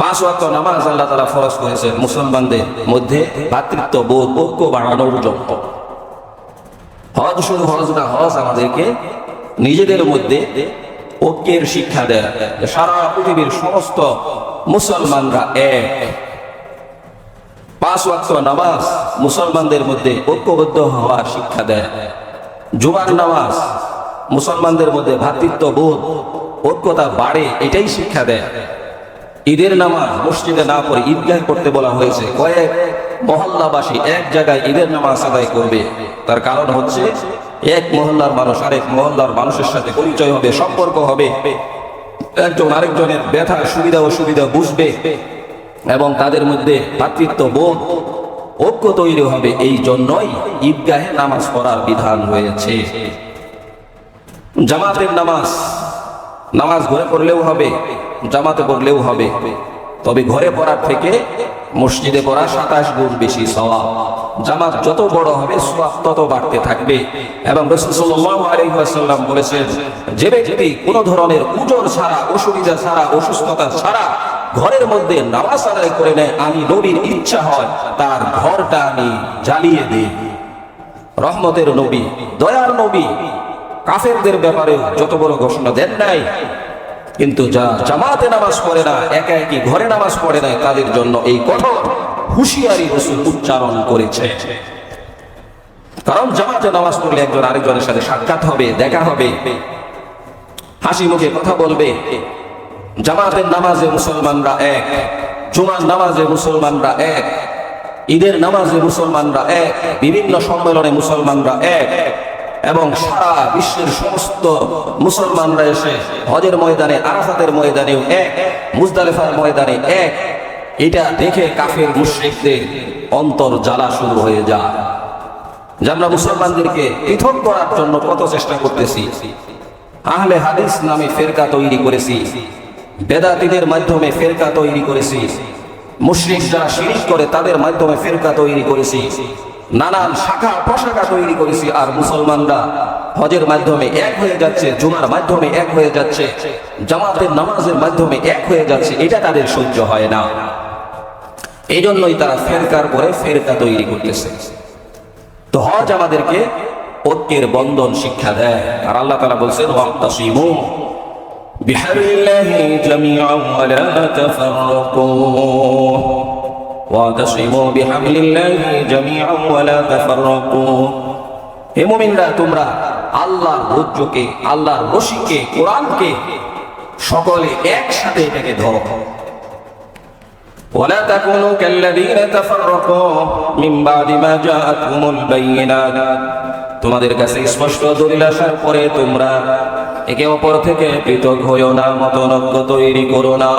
5 ওয়াক্ত নামাজ আল্লাহ তাআলা ফরজ করেছেন মুসলমানদের মধ্যে ভ্রাতৃত্ব বোধ ঐক্য বাড়ানোর জন্য। হজ শুধু হজ না, হজ আমাদেরকে নিজেদের মধ্যে ঐক্যের শিক্ষা দেয়। সারা পৃথিবীর সমস্ত মুসলমানরা এক। 5 ওয়াক্ত নামাজ মুসলমানদের মধ্যে ঐক্যবদ্ধ হওয়ার শিক্ষা দেয়। জুমার নামাজ মুসলমানদের মধ্যে ভ্রাতৃত্ব বোধ ঐক্যতা বাড়ে, এটাই শিক্ষা দেয়। ঈদের নামাজ মসজিদে না পড়ে ঈদগাহে করতে বলা হয়েছে। কয়েক মহল্লাবাসী এক জায়গায় ঈদের নামাজ আদায় করবে, তার কারণ হচ্ছে এক মহল্লার মানুষ আরেক মহল্লার মানুষের সাথে পরিচয় হবে, সম্পর্ক হবে, একজন আরেকজনের ব্যথা সুবিধা অসুবিধা বুঝবে এবং তাদের মধ্যে ভ্রাতৃত্ব বোধ ঐক্য তৈরি হবে। এই জন্যই ঈদগাহে নামাজ পড়ার বিধান হয়েছে। জামাতের নামাজ ঘরে পড়লেও হবে, জামাতে পড়লেও হবে, তবে ঘরে পড়ার থেকে মসজিদে পড়া 27 গুণ বেশি সওয়াব। জামাত যত বড় হবে সওয়াব তত বাড়তে থাকবে। এবং রাসূল সাল্লাল্লাহু আলাইহি ওয়াসাল্লাম বলেছেন, যে ব্যক্তি কোনো ধরনের উজর ছাড়া, অসুবিধা ছাড়া, অসুস্থতা ছাড়া ঘরের মধ্যে নামাজ আদায় করে নেয়, আমি নবীর ইচ্ছা হয় তার ঘরটা আমি জ্বালিয়ে দিই। রহমতের নবী, দয়ার নবী কাফেরদের ব্যাপারে যত বড় ঘোষণা দেন নাই, কিন্তু যা জামাতে নামাজ পড়ে না, একা একই ঘরে নামাজ পড়ে না, তাদের জন্য এই কঠোর হুঁশিয়ারি রাসূল উচ্চারণ করেছে। কারণ জামাতে নামাজ পড়লে একজন আরেকজনের সাথে সাক্ষাৎ হবে, দেখা হবে, হাসি মুখে কথা বলবে। জামাতের নামাজে মুসলমানরা এক, জুমার নামাজে মুসলমানরা এক, ঈদের নামাজে মুসলমানরা এক, বিভিন্ন সম্মেলনে মুসলমানরা এক, এবং সারা বিশ্বের সমস্ত মুসলমানরা এসে হজের ময়দানে, আরাফাতের ময়দানেও এক, মুজদালিফার ময়দানে এক। এটা দেখে কাফের মুশরিকদের অন্তর জ্বালা শুরু হয়ে যায় যে আমরা মুসলমানদেরকে পৃথক করার জন্য কত চেষ্টা করতেছি। আহলে হাদিস নামে ফেরকা তৈরি করেছি, বেদাতীদের মাধ্যমে ফেরকা তৈরি করেছি, মুশরিক যারা শিরক করে তাদের মাধ্যমে ফেরকা তৈরি করেছি, নানান শাখা প্রশাখা তৈরি করেছি। আর মুসলমানরা হজের মাধ্যমে এক হয়ে যাচ্ছে, জুমার মাধ্যমে এক হয়ে যাচ্ছে, জামাতের নামাজের মাধ্যমে এক হয়ে যাচ্ছে, এটা তাদের সহ্য হয় না। এই জন্যই তারা ফেরকার পরে ফেরকা তৈরি করতেছে। তো হজ আমাদেরকে ঐক্যের বন্ধন শিক্ষা দেয়। আর আল্লাহ তাআলা বলছেন, ওয়াক্তাসিমু বিহাবলিল্লাহি জামিআন ওয়া লা তাফাররাকু, ওয়াতাসিমু বিহাবলিল্লাহি জামিআন ওয়া লা তাফাররাকু। হে মুমিনরা, তোমরা আল্লাহর ধৈর্যকে, আল্লাহর রশিকে, কোরআনকে সকলে একসাথে এটাকে ধরো। ওয়ালা তাকুনু কাল্লাযীনা তাফাররাকু মিন বাদি মা জাআতহুমুল বায়িনাত। তোমাদের কাছে স্পষ্ট দলিল আসার পরে তোমরা একে অপর থেকে পৃথক হইও না, মতনৈক্য তৈরি করো না।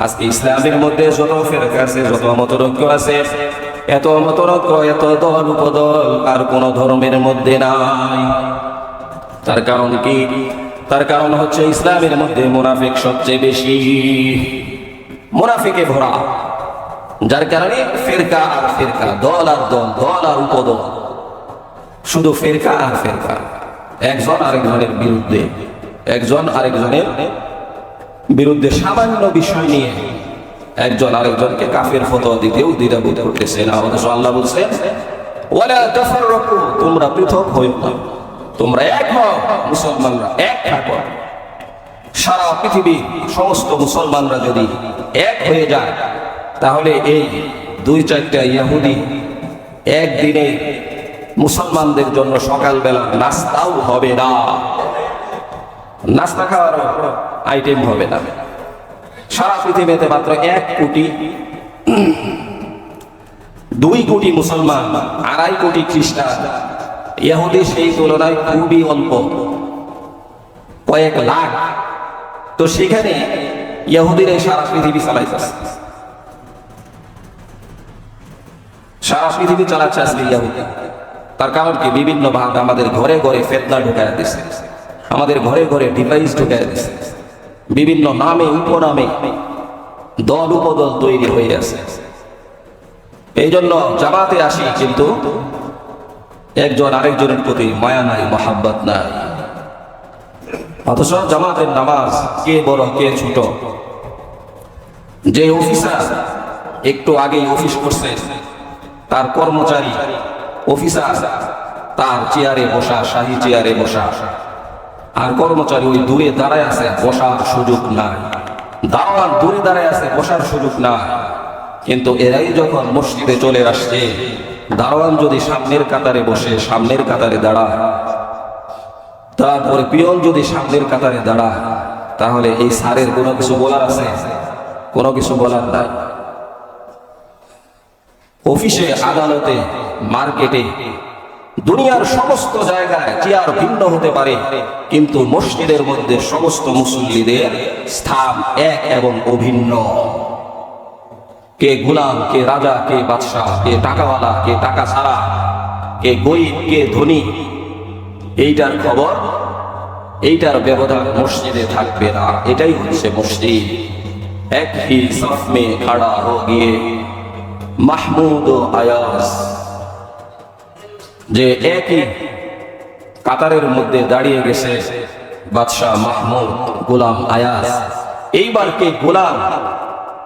আজকে ইসলামের মধ্যে যত ফিরকা আছে, যত মতনৈক্য আছে, এত মতনৈক্য, এত দল উপদল আর কোন ধর্মের মধ্যে নাই। তার কারণ কি? তার কারণ হচ্ছে ইসলামের মধ্যে মুনাফিক সবচেয়ে বেশি, মুনাফিকে ভরা, যার কারণে ফিরকা আর ফিরকা, দল আর দল, দল আর উপদল, শুধু ফিরকা আর ফিরকা, একজন আরেকজনের বিরুদ্ধে, একজন আরেকজনের বিরুদ্ধে সামান্য বিষয় নিয়ে একজন আরেকজনকে কাফের ফতোয়া দিতেও দ্বিধাবোধ করতেছে না। আল্লাহ বলছেন, ওয়ালা তাফাররাকু, তোমরা পৃথক হইও না, তোমরা এক হও, মুসলমানরা এক থাকো। সারা পৃথিবীর সমস্ত মুসলমানরা যদি এক হয়ে যায়, তাহলে এই 2-4টা ইহুদি একদিনে মুসলমানদের জন্য সকালবেলা নাস্তাও হবে না, নাস্তা খাওয়ার আইটেম হবে না। সারা পৃথিবীতে মাত্র 2 কোটি মুসলমান, 2.5 কোটি খ্রিস্টান, ইহুদি সেই তুলনায় খুবই অল্প, কয়েক লাখ। তো সেখানে ইহুদিরা সারা পৃথিবী চালাইতেছে, সারা পৃথিবী চালাচ্ছে আজকে ইহুদি। তার কারণ কি? বিভিন্ন ভাগ আমাদের ঘরে ঘরে ফিতনা ঢুকায় দিচ্ছে, আমাদের ঘরে ঘরে ডিভাইস ঢুকায় দিচ্ছে, বিভিন্ন নামে উপনামে দল উপদল তৈরি হয়ে আছে। এই জন্য জামাতে আসি, কিন্তু একজন আরেকজনের প্রতি মায়া নাই, মহাব্বত নাই। অথচ জামাতের নামাজ কে বড় কে ছোট যে অফিসার একটু আগেই অফিস করছেন, তার কর্মচারী অফিসার তার চেয়ারে বসা, শাহী চেয়ারে বসা, আর কর্মচারী ওই দূরে দাঁড়ায় আছে, বসার সুযোগ নাই। দাওয়াত দূরে দাঁড়ায় আছে, বসার সুযোগ নাই। কিন্তু এরাই যখন মসজিদে চলে আসছে, দারোয়ান যদি সামনের কাতারে বসে, সামনের কাতারে দাঁড়ায়, তারপরে পিয়ন যদি সামনের কাতারে দাঁড়ায়, তাহলে এই স্যারের কোনো কিছু বলার আছে? কোনো কিছু বলার নাই। অফিসে, আদালতে, মার্কেটে, দুনিয়ার সমস্ত জায়গায় চেয়ার ভিন্ন হতে পারে, কিন্তু মসজিদের মধ্যে সমস্ত মুসল্লিদের স্থান এক এবং অভিন্ন। কে গোলাম, কে রাজা, কে বাদশাহ, কে টাকাওয়ালা, কে টাকা ছাড়া, কে গরিব, কে ধনী, এইটার খবর, এইটার ব্যবধান মসজিদে থাকবে না। এটাই হচ্ছে মসজিদ। এক হি সাফ মে খড়া হো গিয়ে মাহমুদ ও আয়াস, যে একই কাতারের মধ্যে দাঁড়িয়ে গেছে বাদশাহ মাহমুদ, গোলাম আয়াস। এইবার কে গোলাম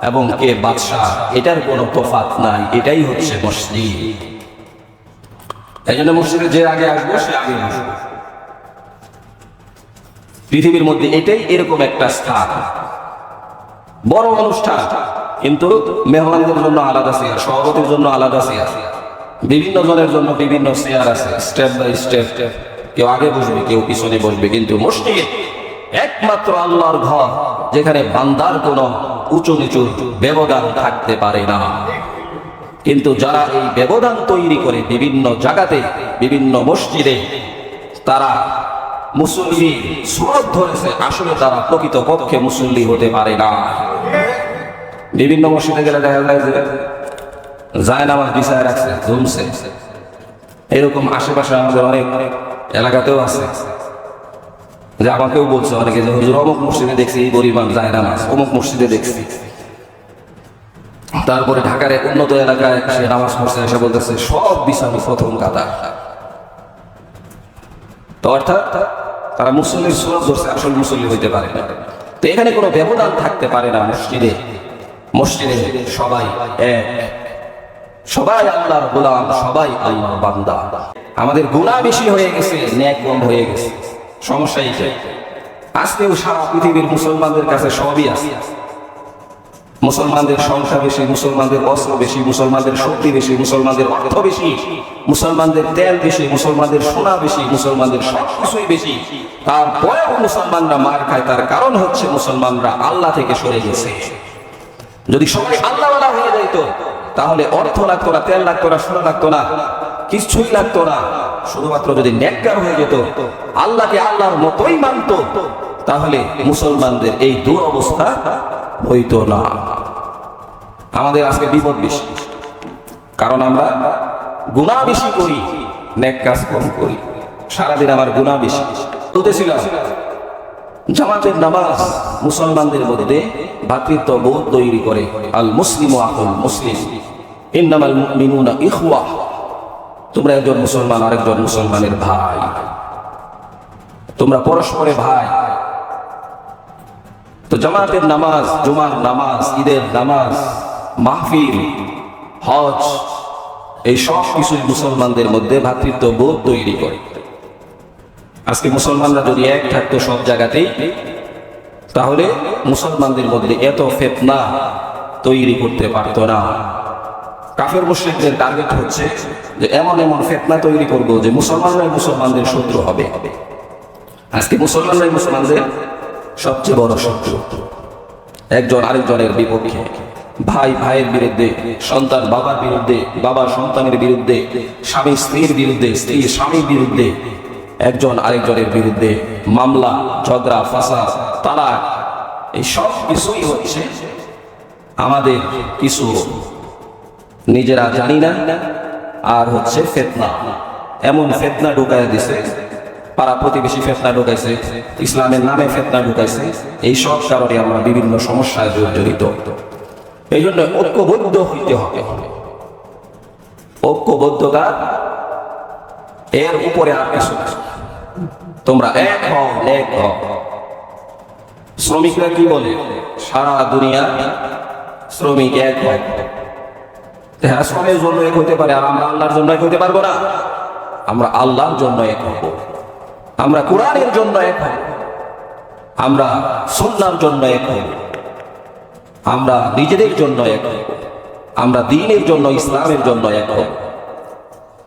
এবং কে বাদশাহ, এটার কোনো তফাৎ নাই। এটাই হচ্ছে মসজিদ। এই জন্য মসজিদে যে আগে আসবে সে আগে বসবে। পৃথিবীর মধ্যে এটাই এরকম একটা স্থান, বড় অনুষ্ঠান, কিন্তু মেহমানদের জন্য আলাদা চেয়ার, সভাপতির জন্য আলাদা চেয়ার, বিভিন্ন জনের জন্য বিভিন্ন চেয়ার আছে, স্টেপ বাই স্টেপ। কেউ আগে বসবে, কেউ পিছনে বসবে। কিন্তু মসজিদ একমাত্র আল্লাহর ঘর, যেখানে বান্দার কোনো উঁচু নিচু ব্যবধান থাকতে পারে না। কিন্তু যারা এই ব্যবধান তৈরি করে বিভিন্ন জায়গাতে, বিভিন্ন মসজিদে, তারা মুসল্লি সুরত ধরেছে, আসলে তারা প্রকৃতপক্ষে মুসল্লি হতে পারে না। বিভিন্ন মসজিদে গেলে দেখা যায় যে জায়নামাজ বিছায় রাখছে, ধুমছে। এরকম আশেপাশে আমাদের অনেক এলাকাতেও আছে, যে আমাকেও বলছে অনেকে যে হুজুর অমুক মসজিদে দেখছি এই পরিমাণ জায়নামাজ, অমুক মসজিদে দেখছি। তারপরে ঢাকার এক উন্নত এলাকায় সে নামাজ পড়ছে, এসে বলতেছে সব বিছানো প্রথম কাতার। তো অর্থাৎ তারা মুসল্লির সুরত ধরছে, আসল মুসল্লি হইতে পারে না। তো এখানে কোনো ব্যবধান থাকতে পারে না মসজিদে। মসজিদে সবাই এক, সবাই আল্লাহর গোলাম, সবাই আল্লাহর বান্দা। আমাদের গুনাহ বেশি হয়ে গেছে, ন্যাক কম হয়ে গেছে। সমস্যা এইটাই। আজকেও সারা পৃথিবীর মুসলমানদের কাছে সবই আছে। মুসলমানদের সংখ্যা বেশি, মুসলমানদের অস্ত্র বেশি, মুসলমানদের শক্তি বেশি, মুসলমানদের অর্থ বেশি, মুসলমানদের তেল বেশি, মুসলমানদের সোনা বেশি, মুসলমানদের সবকিছুই বেশি। তারপরেও মুসলমানরা মার খায়। তার কারণ হচ্ছে মুসলমানরা আল্লাহ থেকে সরে গেছে। যদি সবাই আল্লাহওয়ালা হয়ে যাইত, তাহলে অর্থ লাগতো না, তেল লাগতো না, সোনা লাগতো না, কিছুই লাগতো না। শুধুমাত্র যদি নেককার হয়ে যেত, আল্লাহকে আল্লাহর মতোই মানত, তাহলে মুসলমানদের এই দুরবস্থা হইতো না। আমাদের আজকে বিপদ বেশি, কারণ আমরা গুনাহ বেশি করি, নেক কাজ কম করি। সারাদিন আমার গুনাহ বেশি। বলতেছিলাম জামাতের নামাজ মুসলমানদের মধ্যে ভ্রাতৃত্ব বোধ তৈরি করে। আল মুসলিমু আখুল মুসলিম, ইন্নামাল মুমিনুনা ইখওয়া। তোমরা একজন মুসলমান আরেকজন মুসলমানের ভাই, তোমরা পরস্পরে ভাই। তো জামাতের নামাজ, জুমার নামাজ, ঈদের নামাজ, মাহফিল, হজ, এই সব কিছু মুসলমানদের মধ্যে ভ্রাতৃত্ব বোধ তৈরি করে। আজকে মুসলমানরা যদি এক থাকতো সব জায়গাতেই, তাহলে মুসলমানদের মধ্যে এত ফিতনা তৈরি করতে পারতো না। কাফের মুশরিকদের টার্গেট হচ্ছে যে এমন এমন ফিতনা তৈরি করব যে মুসলমানরাই মুসলমানদের শত্রু হবে। আজকে মুসলমানরাই মুসলমানদের সবচেয়ে বড় শত্রু। একজন আরেকজনের বিপক্ষে, ভাই ভাইয়ের বিরুদ্ধে, সন্তান বাবার বিরুদ্ধে, বাবা সন্তানের বিরুদ্ধে, স্বামী স্ত্রীর বিরুদ্ধে, স্ত্রী স্বামীর বিরুদ্ধে, একজন আরেকজনের বিরুদ্ধে মামলা, ঝগড়া, ফাসাদ, তালাক। এই সব কিছুই হচ্ছে আমাদের কিছু নিজেরা জানি না, আর হচ্ছে ফিতনা। এমন ফিতনা ঢুকায় দিছে, পাড়া প্রতিবেশী ফিতনা ঢুকাইছে, ইসলামের নামে ফিতনা ঢুকাইছে। এই সব কারণে আমরা বিভিন্ন সমস্যায় জড়িত। এই জন্য ঐক্যবদ্ধ হইতে হবে। ঐক্যবদ্ধতা এর উপরে আর কিছু না। তোমরা এক হও, এক হও। শ্রমিকরা কি বলে? সারা দুনিয়া শ্রমিক এক হয়। হ্যাঁ, শ্রমের জন্য এক হইতে পারে, আর আমরা আল্লাহর জন্য এক হইতে পারবো না। আমরা আল্লাহর জন্য এক হব, আমরা কোরআনের জন্য এক হব, আমরা সুন্নাহর জন্য এক হব, আমরা নিজেদের জন্য এক হব, আমরা দ্বীনের জন্য, ইসলামের জন্য এক হব।